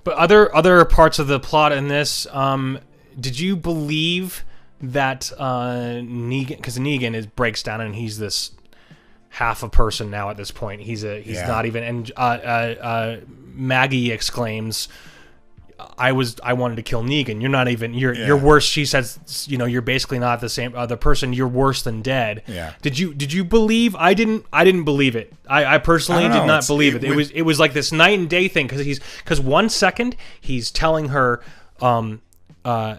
But other parts of the plot in this, did you believe that Negan, because Negan breaks down and he's this half a person now at this point. He's not even. And Maggie exclaims, I wanted to kill Negan. You're not even. You're worse. She says, you're basically not the same. The person. You're worse than dead. Yeah. Did you believe? I didn't believe it. I personally did not believe it. It was like this night and day thing because 1 second he's telling her, I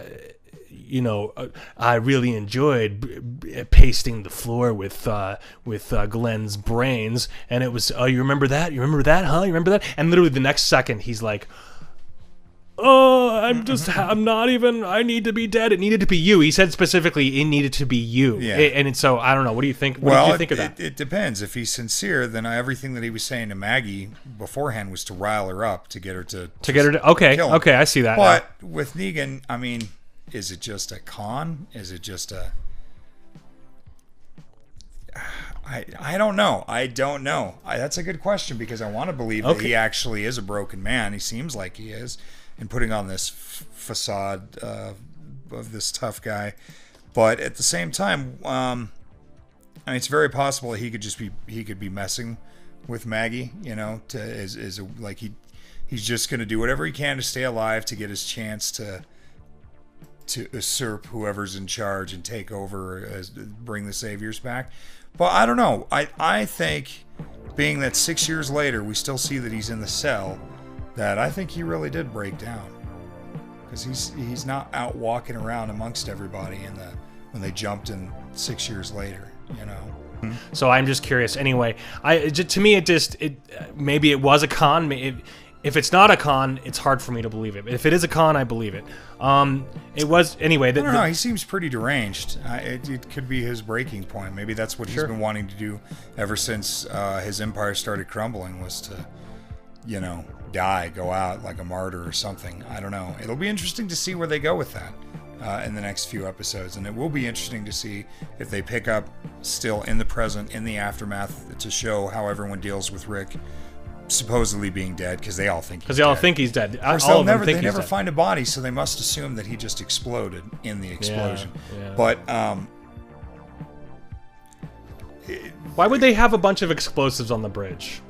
really enjoyed pasting the floor with Glenn's brains, and it was, oh, you remember that? You remember that, huh? You remember that? And literally the next second, he's like, oh, I'm not even, I need to be dead. It needed to be you. He said specifically, it needed to be you. Yeah. And so, I don't know. What do you think? What did you think of that? It depends. If he's sincere, then everything that he was saying to Maggie beforehand was to rile her up, to get her to okay, kill him. Okay, I see that. But with Negan, I mean, is it just a con? Is it just a... I don't know. That's a good question, because I want to believe that he actually is a broken man. He seems like he is, and putting on this facade of this tough guy. But at the same time, I mean, it's very possible he could be messing with Maggie. He's just going to do whatever he can to stay alive, to get his chance to usurp whoever's in charge and take over, bring the Saviors back. But I don't know. I think, being that 6 years later we still see that he's in the cell, that I think he really did break down, because he's not out walking around amongst everybody when they jumped in 6 years later. So I'm just curious. Anyway, to me maybe it was a con. If it's not a con, it's hard for me to believe it. But if it is a con, I believe it. It was anyway. I don't know. He seems pretty deranged. It could be his breaking point. Maybe that's what he's been wanting to do ever since his empire started crumbling, was to, die, go out like a martyr or something. I don't know. It'll be interesting to see where they go with that in the next few episodes, and it will be interesting to see if they pick up still in the present, in the aftermath, to show how everyone deals with Rick supposedly being dead, because they all think he's dead. They never find a body, so they must assume that he just exploded in the explosion. Yeah. But why would they have a bunch of explosives on the bridge?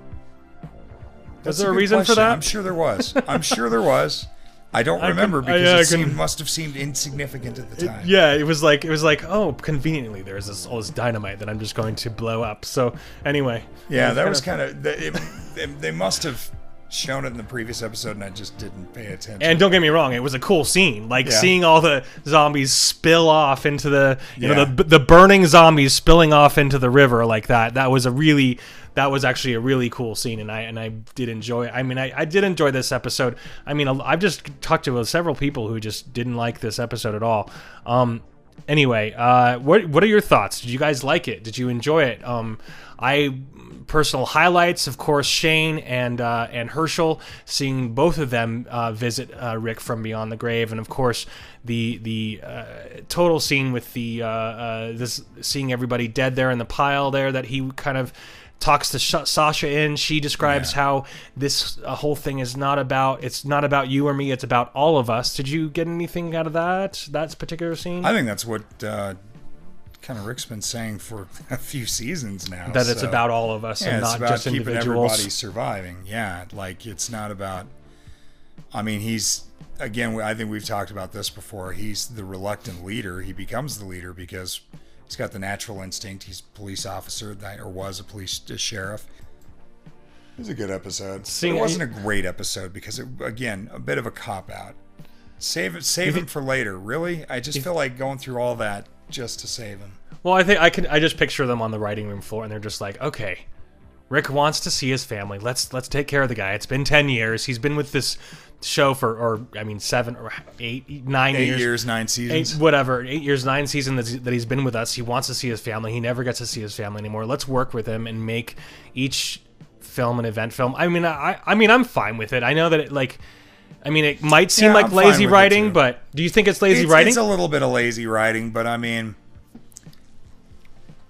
Was there a reason question. For that? I'm sure there was. I don't remember, because it must have seemed insignificant at the time. It was like, oh, conveniently there's all this dynamite that I'm just going to blow up. So anyway, that was kind of they must have shown it in the previous episode, and I just didn't pay attention. And don't get me wrong, it was a cool scene, seeing all the zombies spill off into the the burning zombies spilling off into the river like that. That was actually a really cool scene, and I did enjoy it. I mean, I did enjoy this episode. I mean, I've just talked to several people who just didn't like this episode at all. Anyway, what are your thoughts? Did you guys like it? Did you enjoy it? Personal highlights, of course, Shane and Herschel, seeing both of them visit Rick from beyond the grave, and of course the total scene with this seeing everybody dead there in the pile there that he kind of talks to Sasha in. She describes how this whole thing is not about you or me, it's about all of us. Did you get anything out of that particular scene? I think that's what kind of Rick's been saying for a few seasons now. That it's about all of us and not just individuals. Keeping everybody surviving. Yeah, like it's not about... I mean, I think we've talked about this before. He's the reluctant leader. He becomes the leader because he's got the natural instinct. He's a police officer, or was a sheriff. It was a good episode. It wasn't a great episode because, again, a bit of a cop-out. Save it for later. Really? I just feel like going through all that just to save him. Well, I think I just picture them on the writing room floor, and they're just like, okay, Rick wants to see his family. Let's take care of the guy. It's been 10 years. He's been with this show for 7 or 8, 9 years. 8 years, 9 seasons. 8 years, 9 seasons that he's been with us. He wants to see his family. He never gets to see his family anymore. Let's work with him and make each film an event film. I mean, I'm fine with it. I know that it might seem like lazy writing, but do you think it's lazy writing? It's a little bit of lazy writing, but I mean,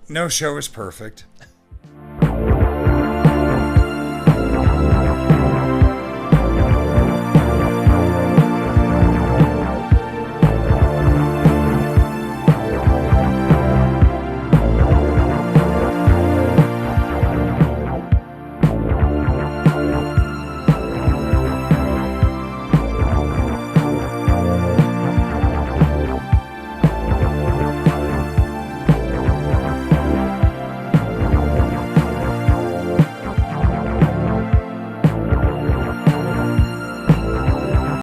no show is perfect.